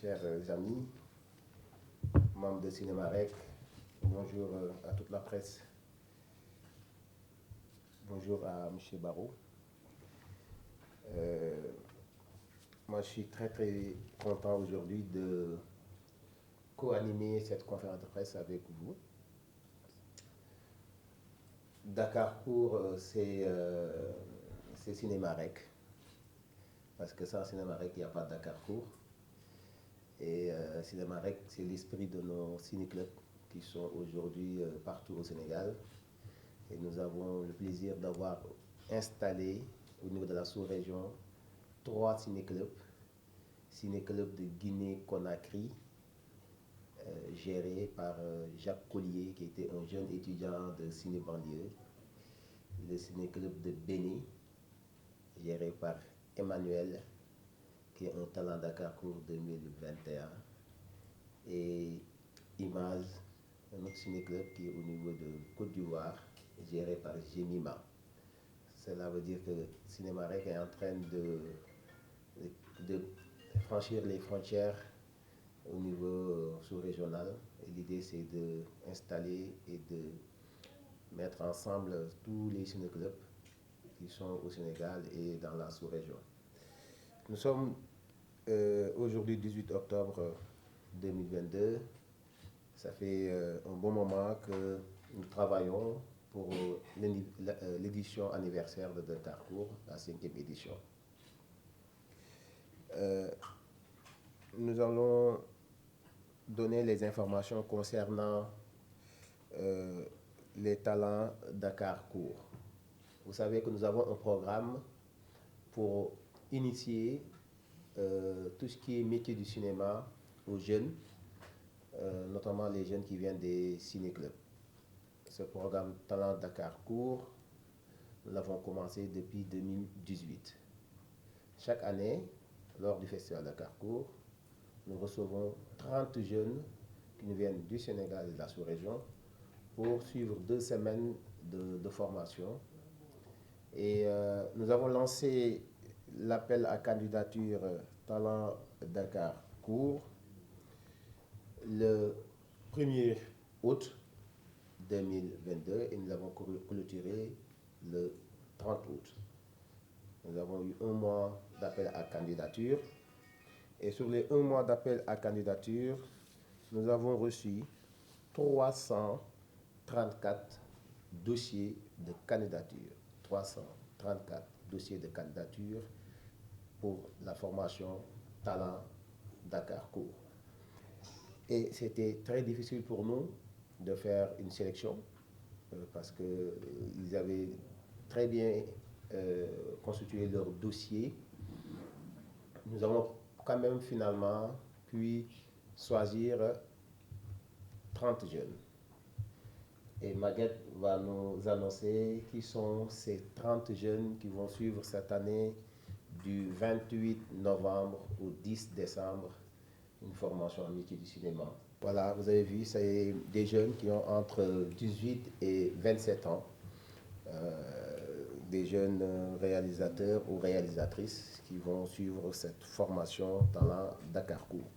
chers amis, membres de Cinémarec, bonjour à toute la presse, bonjour à M. Barrault. Moi, je suis très content aujourd'hui de co-animer cette conférence de presse avec vous. Dakarcourt, c'est Cinémarec, parce que sans Cinémarec, il n'y a pas de Dakarcourt. Et Cinémarec, c'est l'esprit de nos ciné-clubs qui sont aujourd'hui partout au Sénégal. Et nous avons le plaisir d'avoir installé au niveau de la sous-région 3 ciné-clubs. Ciné-club de Guinée-Conakry, géré par Jacques Collier, qui était un jeune étudiant de ciné-banlieue. Le ciné-club de Béni, géré par Emmanuel, qui est un talent Dakarcourt 2021. Et Image, un autre ciné-club qui est au niveau de Côte d'Ivoire, géré par Jemima. Cela veut dire que Cinémarec est en train de franchir les frontières au niveau sous-régional. Et l'idée, c'est d'installer et de mettre ensemble tous les ciné-clubs qui sont au Sénégal et dans la sous-région. Nous sommes aujourd'hui 18 octobre 2022. Ça fait un bon moment que nous travaillons pour l'édition anniversaire de Dakarcourt, la 5e édition. Nous allons donner les informations concernant les talents Dakarcourt. Vous savez que nous avons un programme pour initier tout ce qui est métier du cinéma aux jeunes, notamment les jeunes qui viennent des ciné-clubs. Ce programme Talent Dakarcourt, nous l'avons commencé depuis 2018. Chaque année, lors du festival Dakarcourt, nous recevons 30 jeunes qui nous viennent du Sénégal et de la sous-région pour suivre 2 semaines de formation. Et nous avons lancé l'appel à candidature Talent Dakarcourt le 1er août 2022 et nous avons clôturé le 30 août. Nous avons eu 1 mois d'appel à candidature et sur les 1 mois d'appel à candidature, nous avons reçu 334 dossiers de candidature. 334 dossiers de candidature pour la formation Talent Dakarcourt. Et c'était très difficile pour nous de faire une sélection parce qu'ils avaient très bien constitué leur dossier. Nous avons quand même finalement pu choisir 30 jeunes. Et Maguette va nous annoncer qui sont ces 30 jeunes qui vont suivre cette année du 28 novembre au 10 décembre une formation en métier du cinéma. Voilà, vous avez vu, c'est des jeunes qui ont entre 18 et 27 ans, des jeunes réalisateurs ou réalisatrices qui vont suivre cette formation Talent Dakarcourt.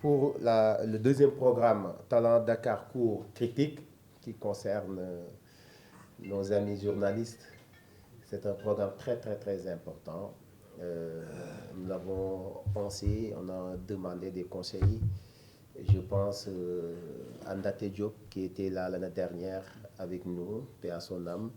Pour le deuxième programme, Talent Dakarcourt Critique, qui concerne nos amis journalistes, c'est un programme très important. Nous l'avons pensé, on a demandé des conseils. Je pense à Ndate Diop qui était là l'année dernière avec nous, paix à son âme,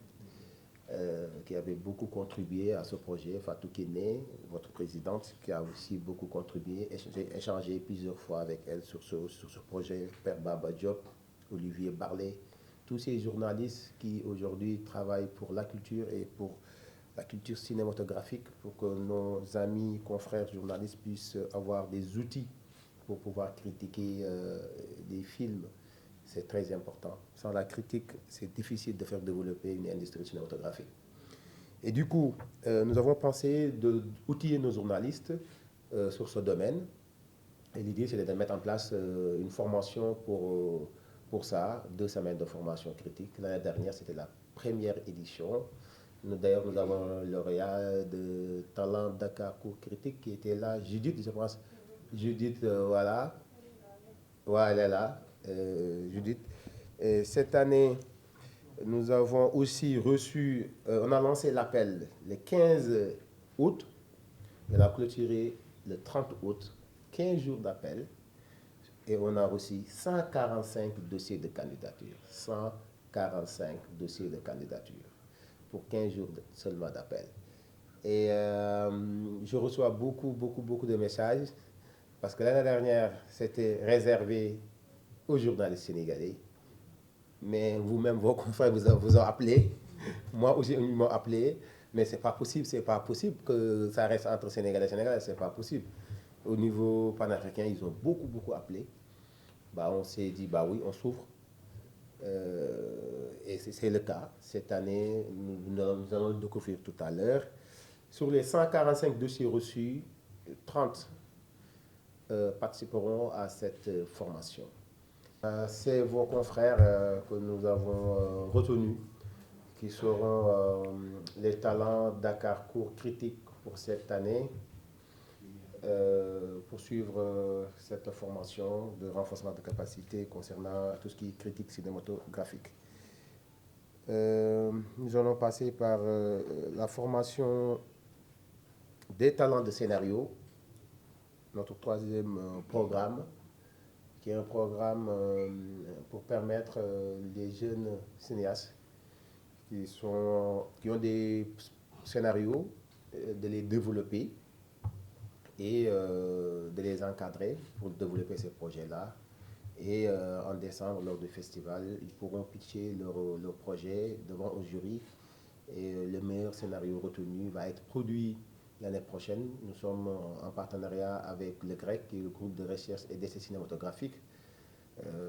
qui avait beaucoup contribué à ce projet. Fatou Kene, votre présidente, qui a aussi beaucoup contribué. J'ai échangé plusieurs fois avec elle sur ce projet. Père Baba Diop, Olivier Barlet, tous ces journalistes qui aujourd'hui travaillent pour la culture et pour la culture cinématographique, pour que nos amis, confrères journalistes puissent avoir des outils pour pouvoir critiquer des films. C'est très important. Sans la critique, c'est difficile de faire développer une industrie cinématographique. Et du coup, nous avons pensé d'outiller nos journalistes sur ce domaine. Et l'idée, c'est de mettre en place une formation pour ça, 2 semaines de formation critique. L'année dernière, c'était la première édition. D'ailleurs, nous avons un lauréat de Talent Dakarcourt Critique qui était là, Judith, je pense, Judith, voilà. Ouais, elle est là, Judith. Et cette année, nous avons aussi reçu, on a lancé l'appel le 15 août, et on a clôturé le 30 août, 15 jours d'appel, et on a reçu 145 dossiers de candidature. 145 dossiers de candidature pour 15 jours seulement d'appel. Et je reçois beaucoup de messages parce que l'année dernière, c'était réservé aux journalistes sénégalais. Mais vous-même, vos confrères vous ont appelé. Moi aussi, ils m'ont appelé. Mais c'est pas possible que ça reste entre Sénégalais et Sénégalais, c'est pas possible. Au niveau panafricain, ils ont beaucoup appelé. Bah, on s'est dit, bah oui, on s'ouvre. Et c'est le cas. Cette année, nous allons le découvrir tout à l'heure. Sur les 145 dossiers reçus, 30 participeront à cette formation. C'est vos confrères que nous avons retenus, qui seront les talents Dakar Cours Critique pour cette année, pour suivre cette formation de renforcement de capacité concernant tout ce qui est critique cinématographique. Nous allons passer par la formation des talents de scénario, notre troisième programme, qui est un programme pour permettre les jeunes cinéastes qui ont des scénarios de les développer et de les encadrer pour développer ces projets-là. Et en décembre, lors du festival, ils pourront pitcher leur projet devant un jury. Et le meilleur scénario retenu va être produit l'année prochaine. Nous sommes en partenariat avec le GREC, qui est le groupe de recherche et d'essais cinématographiques.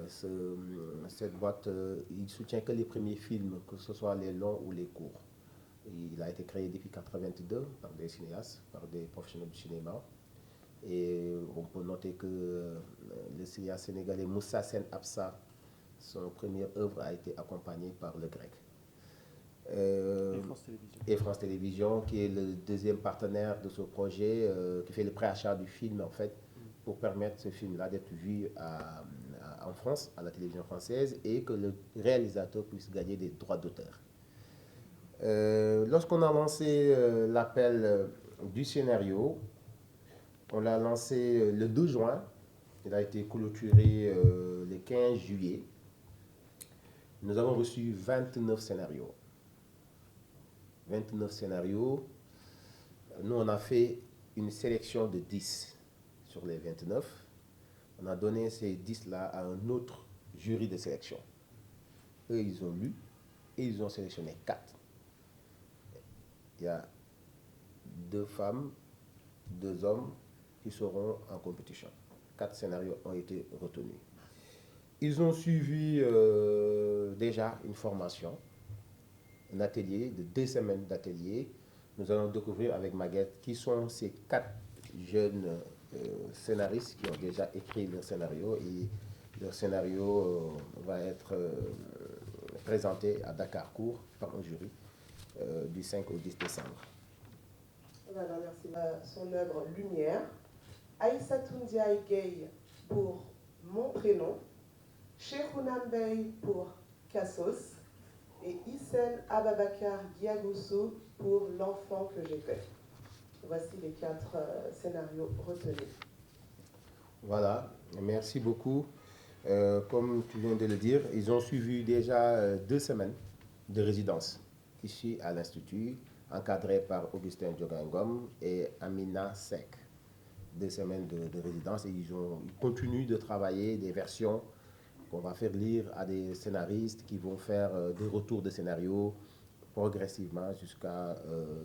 Cette boîte, il soutient que les premiers films, que ce soit les longs ou les courts. Il a été créé depuis 1982 par des cinéastes, par des professionnels du cinéma. Et on peut noter que le cinéaste sénégalais Moussa Sen Absa, son première œuvre a été accompagnée par le GREC. Et France Télévisions, qui est le deuxième partenaire de ce projet, qui fait le préachat du film, en fait, pour permettre ce film-là d'être vu en France, à la télévision française, et que le réalisateur puisse gagner des droits d'auteur. Lorsqu'on a lancé l'appel du scénario, on l'a lancé le 2 juin, il a été clôturé le 15 juillet. Nous avons reçu 29 scénarios. 29 scénarios. Nous, on a fait une sélection de 10 sur les 29. On a donné ces 10-là à un autre jury de sélection. Eux, ils ont lu et ils ont sélectionné 4. Il y a 2 femmes, 2 hommes qui seront en compétition. 4 scénarios ont été retenus. Ils ont suivi déjà une formation, un atelier de 2 semaines d'atelier. Nous allons découvrir avec Maguette qui sont ces 4 jeunes scénaristes qui ont déjà écrit leur scénario, et leur scénario va être présenté à Dakar Cours par un jury du 5 au 10 décembre. Voilà, merci. Son œuvre Lumière. Aïssatou Ndiaye Gueye pour Mon Prénom, Cheikhouna Mbaye pour Kassos et Hissène Ababakar Diagosso pour L'enfant que j'étais. Voici les 4 scénarios retenus. Voilà, merci beaucoup. Comme tu viens de le dire, ils ont suivi déjà 2 semaines de résidence ici à l'Institut, encadré par Augustin Diogangom et Amina Sek. 2 semaines de résidence, et ils continuent de travailler des versions qu'on va faire lire à des scénaristes qui vont faire des retours de scénarios progressivement jusqu'à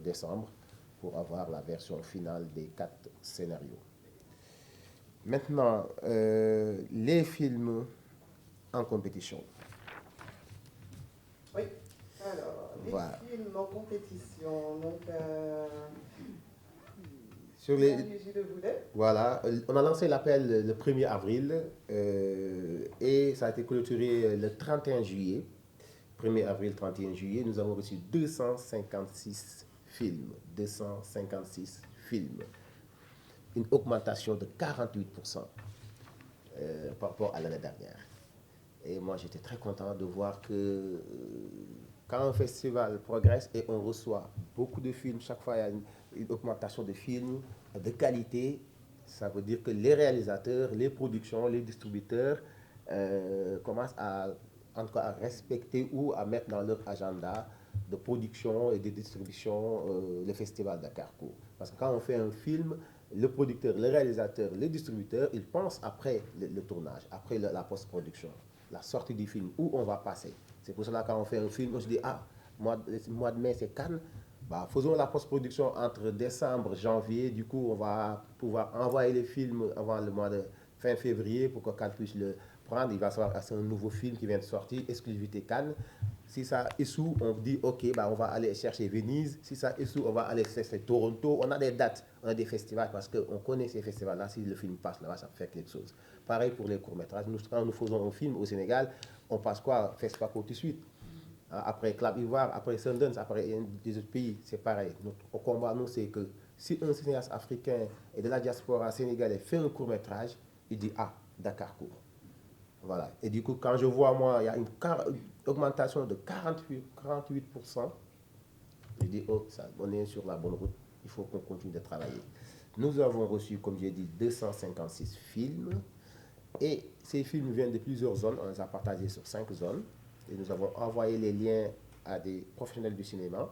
décembre pour avoir la version finale des 4 scénarios. Maintenant, les films en compétition. Oui, alors, les films en compétition. Donc, sur les, voilà, on a lancé l'appel le 1er avril et ça a été clôturé le 31 juillet. 1er avril, 31 juillet, nous avons reçu 256 films. 256 films. une augmentation de 48% par rapport à l'année dernière. Et moi, j'étais très content de voir que quand un festival progresse et on reçoit beaucoup de films, chaque fois il y a une augmentation de films de qualité, ça veut dire que les réalisateurs, les productions, les distributeurs commencent en tout cas, à respecter ou à mettre dans leur agenda de production et de distribution le festival Dakarcourt. Parce que quand on fait un film, le producteur, le réalisateur, le distributeur, ils pensent après le tournage, après la post-production, la sortie du film, où on va passer. C'est pour cela que quand on fait un film, on se dit, ah, mois de mai, c'est Cannes. Bah, faisons la post-production entre décembre, janvier. Du coup, on va pouvoir envoyer les films avant le mois de fin février pour que Cannes puisse le prendre. Il va savoir que c'est un nouveau film qui vient de sortir, exclusivité Cannes. Si ça échoue, on dit, OK, bah, on va aller chercher Venise. Si ça échoue, on va aller chercher Toronto. On a des dates, on a des festivals parce qu'on connaît ces festivals-là. Si le film passe là-bas, ça fait quelque chose. Pareil pour les courts-métrages. Nous, quand nous faisons un film au Sénégal, on passe quoi? Festival tout de suite. Après Clap Ivoire, après Sundance, après des autres pays, c'est pareil. Notre combat, nous, c'est que si un cinéaste africain et de la diaspora sénégalaise fait un court-métrage, il dit, ah, Dakarcourt. Voilà. Et du coup, quand je vois, moi, il y a une augmentation de 48%, je dis, oh, ça, on est sur la bonne route, il faut qu'on continue de travailler. Nous avons reçu, comme j'ai dit, 256 films. Et ces films viennent de plusieurs zones. On les a partagés sur 5 zones. Et nous avons envoyé les liens à des professionnels du cinéma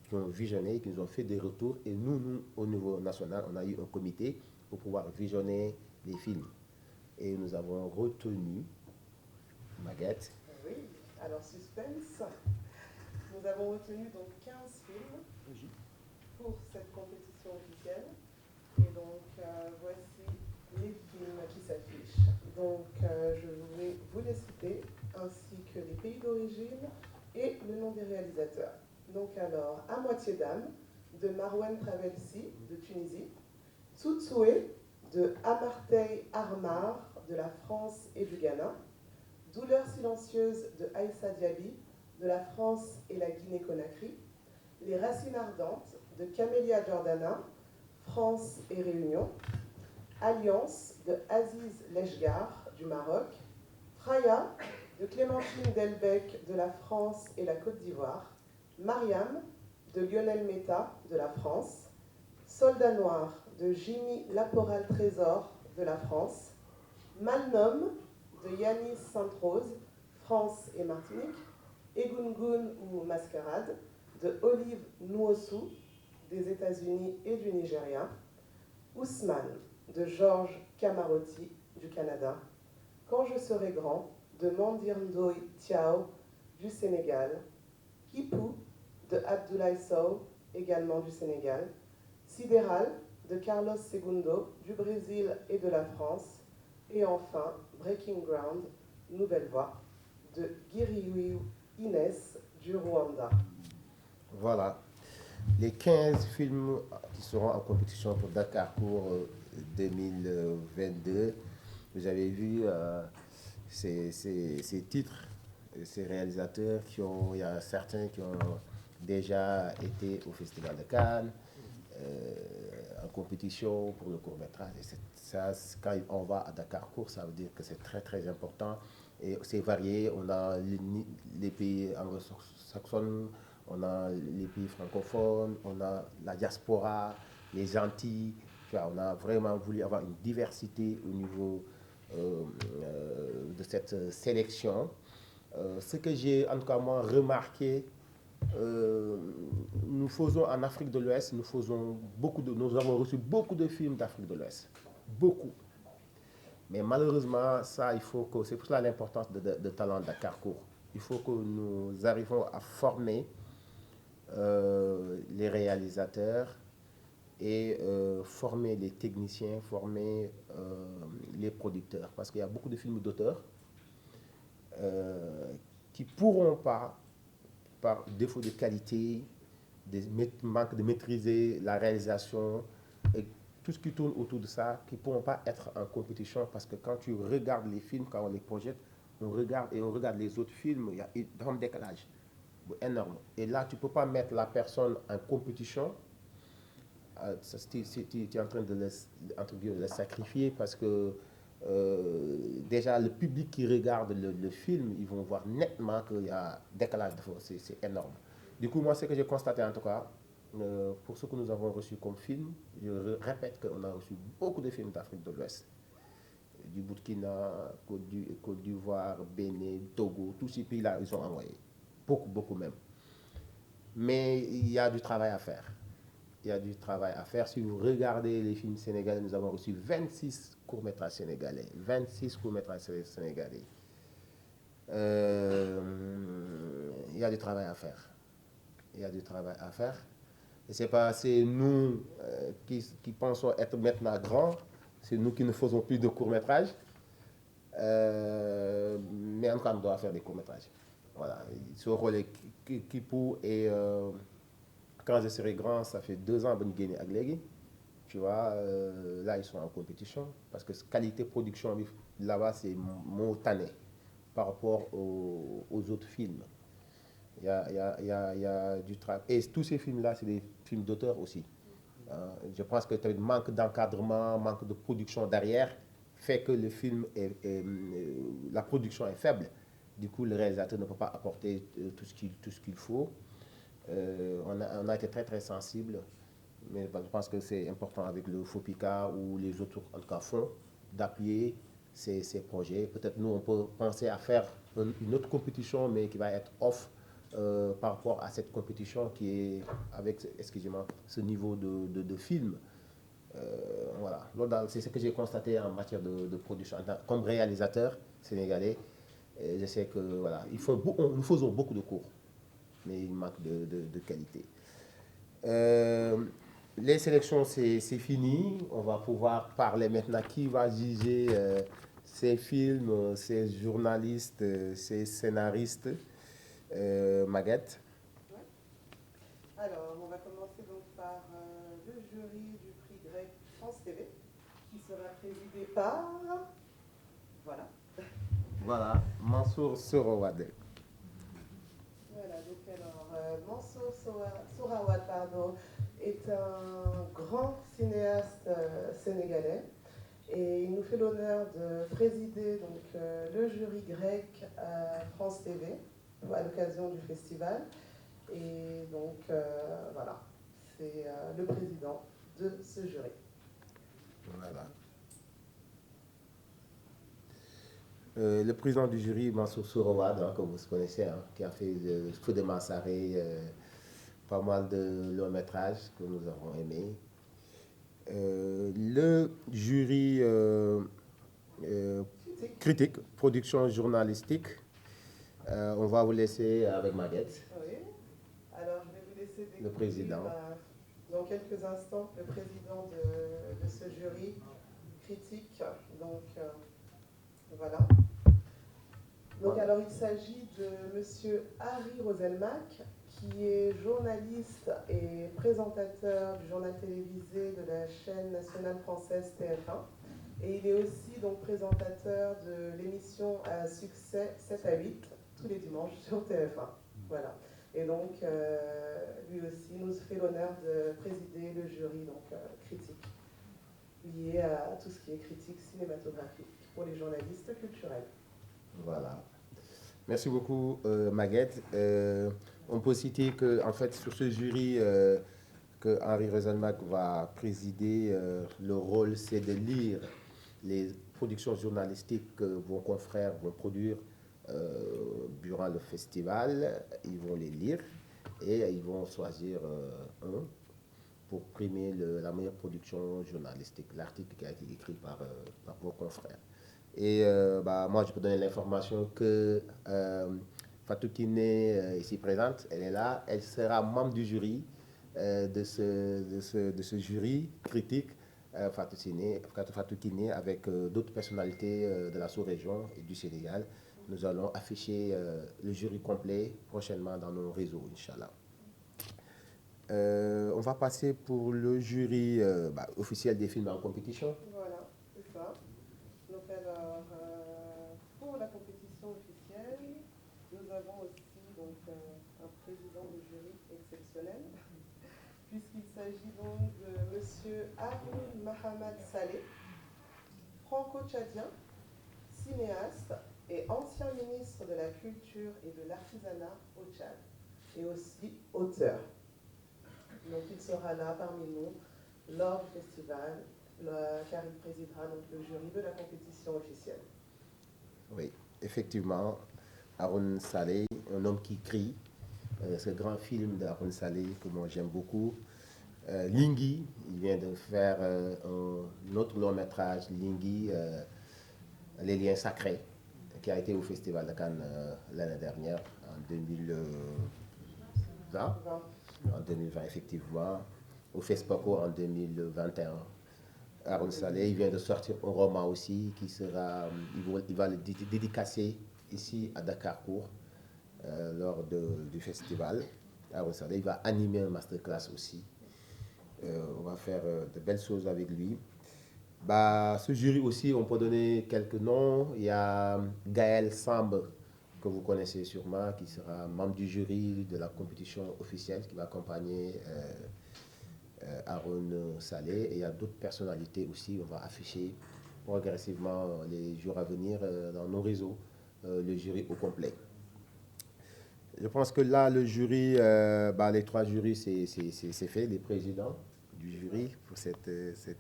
qui ont visionné, qui nous ont fait des retours. Et nous, au niveau national, on a eu un comité pour pouvoir visionner les films. Et nous avons retenu, Maguette. Oui, alors suspense. Nous avons retenu donc 15 films pour cette compétition officielle. Et donc, voici les films qui s'affichent. Donc, je vais vous les citer, ainsi que les pays d'origine et le nom des réalisateurs. Donc, alors, À moitié d'âme, de Marwan Travelsi, de Tunisie. Tsutsue, de Amartey Armar, de la France et du Ghana. Douleur silencieuse, de Aïssa Diaby, de la France et la Guinée-Conakry. Les racines ardentes, de Camélia Jordana, France et Réunion. Alliance, de Aziz Leshgar, du Maroc. Fraya, de Clémentine Delbecq, de la France et la Côte d'Ivoire. Mariam, de Lionel Meta, de la France. Soldat noir, de Jimmy Laporal-Trésor, de la France. Malnom, de Yanis Sainte-Rose, France et Martinique. Egungun ou Mascarade, de Olive Nwosu, des États-Unis et du Nigeria. Ousmane, de Georges Kamarotti, du Canada. Quand je serai grand, de Mandir Ndoye Tiao, du Sénégal. Kipou, de Abdoulaye Sow, également du Sénégal. Sidéral, de Carlos Segundo, du Brésil et de la France. Et enfin, Breaking Ground, Nouvelle Voix, de Giriou Inès, du Rwanda. Voilà. Les 15 films qui seront en compétition pour Dakarcourt 2022, vous avez vu ces titres, ces réalisateurs il y a certains qui ont déjà été au Festival de Cannes, en compétition pour le court-métrage. Et ça, quand on va à Dakarcourt, ça veut dire que c'est très très important. Et c'est varié. On a les pays anglo-saxons, on a les pays francophones, on a la diaspora, les Antilles. Tu vois, on a vraiment voulu avoir une diversité au niveau de cette sélection. Ce que j'ai en tout cas moi remarqué, nous faisons en Afrique de l'Ouest, nous avons reçu beaucoup de films d'Afrique de l'Ouest. Beaucoup. Mais malheureusement, ça, c'est pour cela l'importance de Talent Dakarcourt. Il faut que nous arrivions à former les réalisateurs et former les techniciens, former les producteurs. Parce qu'il y a beaucoup de films d'auteurs qui ne pourront pas, par défaut de qualité, manque de maîtriser la réalisation et tout ce qui tourne autour de ça, qui ne pourront pas être en compétition parce que quand tu regardes les films, quand on les projette, on regarde les autres films, il y a un décalage énorme. Et là, tu ne peux pas mettre la personne en compétition tu es en train de entre guillemets, le sacrifier parce que déjà le public qui regarde le film, ils vont voir nettement qu'il y a un décalage de force, c'est énorme. Du coup, moi, ce que j'ai constaté en tout cas, pour ce que nous avons reçu comme film, je répète qu'on a reçu beaucoup de films d'Afrique de l'Ouest, du Burkina, Côte d'Ivoire, Bénin, Togo, tous ces pays-là, ils ont envoyé. Beaucoup, beaucoup même. Mais il y a du travail à faire. Il y a du travail à faire. Si vous regardez les films sénégalais, nous avons reçu 26 courts-métrages sénégalais. 26 courts-métrages sénégalais. Il y a du travail à faire. Il y a du travail à faire. Et c'est pas assez nous qui pensons être maintenant grands, c'est nous qui ne faisons plus de courts-métrages. Mais en tout cas, on doit faire des courts-métrages. Voilà. Ce rôle est Kipou et quand je serai grand, ça fait 2 ans que je gagne à Glégui. Tu vois, là, ils sont en compétition parce que qualité production, là-bas, c'est montané par rapport aux autres films. Il y a du travail. Et tous ces films-là, c'est des films d'auteur aussi. Je pense que le manque d'encadrement, manque de production derrière fait que le film la production est faible. Du coup, le réalisateur ne peut pas apporter tout ce qu'il faut. On a été très très sensible, mais je pense que c'est important avec le FOPICA ou les autres en tout cas fonds d'appuyer ces projets. Peut-être nous on peut penser à faire une autre compétition, mais qui va être off par rapport à cette compétition qui est avec, excusez-moi, ce niveau de film. Voilà, c'est ce que j'ai constaté en matière de production. Comme réalisateur sénégalais, je sais que voilà, nous faisons beaucoup de cours, mais il manque de qualité. Les sélections, c'est fini. On va pouvoir parler maintenant qui va juger ces films, ces journalistes, ces scénaristes. Maguette. Ouais. Alors, on va commencer donc par le jury du prix grec France TV, qui sera présidé par... Voilà. Voilà, Mansour Sorawad. Voilà, donc alors, Mansour Sorawad, pardon, est un grand cinéaste sénégalais et il nous fait l'honneur de présider donc, le jury grec à France TV à l'occasion du festival. Et donc, voilà, c'est le président de ce jury. Voilà. Le président du jury, Mansour Sorawad, que vous connaissez, qui a fait le Feu de Mansaré, pas mal de longs métrages que nous avons aimés. Le jury critique, production journalistique, on va vous laisser avec Maguette. Oui, alors je vais vous laisser découvrir le président. Dans quelques instants le président de ce jury critique. Donc, voilà. Donc, alors, il s'agit de monsieur Harry Roselmack, qui est journaliste et présentateur du journal télévisé de la chaîne nationale française TF1. Et il est aussi donc présentateur de l'émission à succès 7 à 8, tous les dimanches sur TF1. Voilà. Et donc, lui aussi nous fait l'honneur de présider le jury donc, critique, lié à tout ce qui est critique cinématographique pour les journalistes culturels. Voilà. Merci beaucoup, Maguette. On peut citer que, en fait, sur ce jury que Henri Roselmack va présider, le rôle, c'est de lire les productions journalistiques que vos confrères vont produire durant le festival. Ils vont les lire et ils vont choisir un pour primer la meilleure production journalistique, l'article qui a été écrit par vos confrères. Et moi, je peux donner l'information que Fatou Kiné, ici présente, elle est là, elle sera membre du jury de ce jury critique, Fatou Kiné, avec d'autres personnalités de la sous-région et du Sénégal. Nous allons afficher le jury complet prochainement dans nos réseaux, Inch'Allah. On va passer pour le jury officiel des films en compétition. Voilà, c'est ça. Donc alors, pour la compétition officielle, nous avons aussi donc, un président de jury exceptionnel, puisqu'il s'agit donc de M. Haroun Mahamad Saleh, franco-tchadien, cinéaste et ancien ministre de la Culture et de l'Artisanat au Tchad, et aussi auteur. Donc il sera là parmi nous lors du festival, car il présidera donc le jury de la compétition officielle. Oui, effectivement, Haroun Saleh, un homme qui crie, ce grand film d'Haroun Saleh que moi j'aime beaucoup. Lingui, il vient de faire un autre long métrage, Lingui, Les liens sacrés, qui a été au Festival de Cannes l'année dernière, en 2020. En 2020, effectivement, au FESPACO en 2021. Haroun Saleh, il vient de sortir un roman aussi qui sera, il va le dédicacer ici à Dakarcourt lors du festival. Haroun Saleh, il va animer un masterclass aussi. On va faire de belles choses avec lui. Bah, ce jury aussi, on peut donner quelques noms. Il y a Gaël Samb, que vous connaissez sûrement, qui sera membre du jury de la compétition officielle, qui va accompagner Haroun Saleh. Et il y a d'autres personnalités aussi. On va afficher progressivement les jours à venir dans nos réseaux, le jury au complet. Je pense que là, le jury, les 3 jurys, c'est fait, les présidents du jury pour cette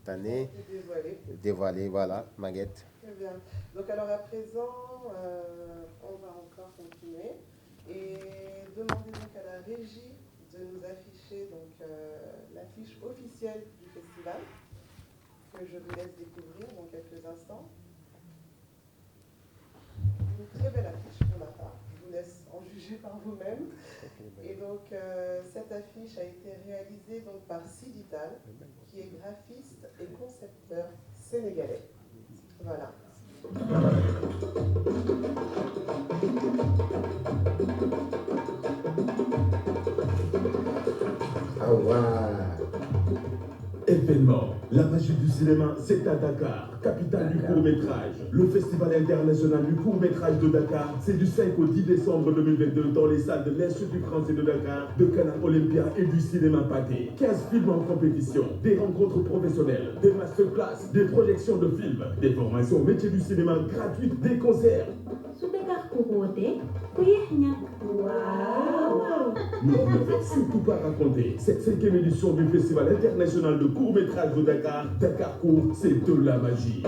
année. Dévoilé, voilà, Maguette. Très bien. Donc alors à présent, on va encore continuer et demander donc à la régie de nous afficher donc l'affiche officielle du festival que je vous laisse découvrir dans quelques instants. Une très belle affiche pour ma part. Je vous laisse en juger par vous-même. Et donc cette affiche a été réalisée donc par Sidital, qui est graphiste et concepteur sénégalais. Voilà. Au revoir. Événement. La magie du cinéma, c'est à Dakar, capitale du court-métrage. Le Festival international du court-métrage de Dakar, c'est du 5 au 10 décembre 2022 dans les salles de l'Institut français de Dakar, de Canal Olympia et du cinéma Pathé. 15 films en compétition, des rencontres professionnelles, des masterclass, des projections de films, des formations au métier du cinéma gratuites, des concerts. Ne vous le faites surtout pas raconter. Cette 5e édition du Festival international de court-métrage de Dakar, Dakarcourt, c'est de la magie.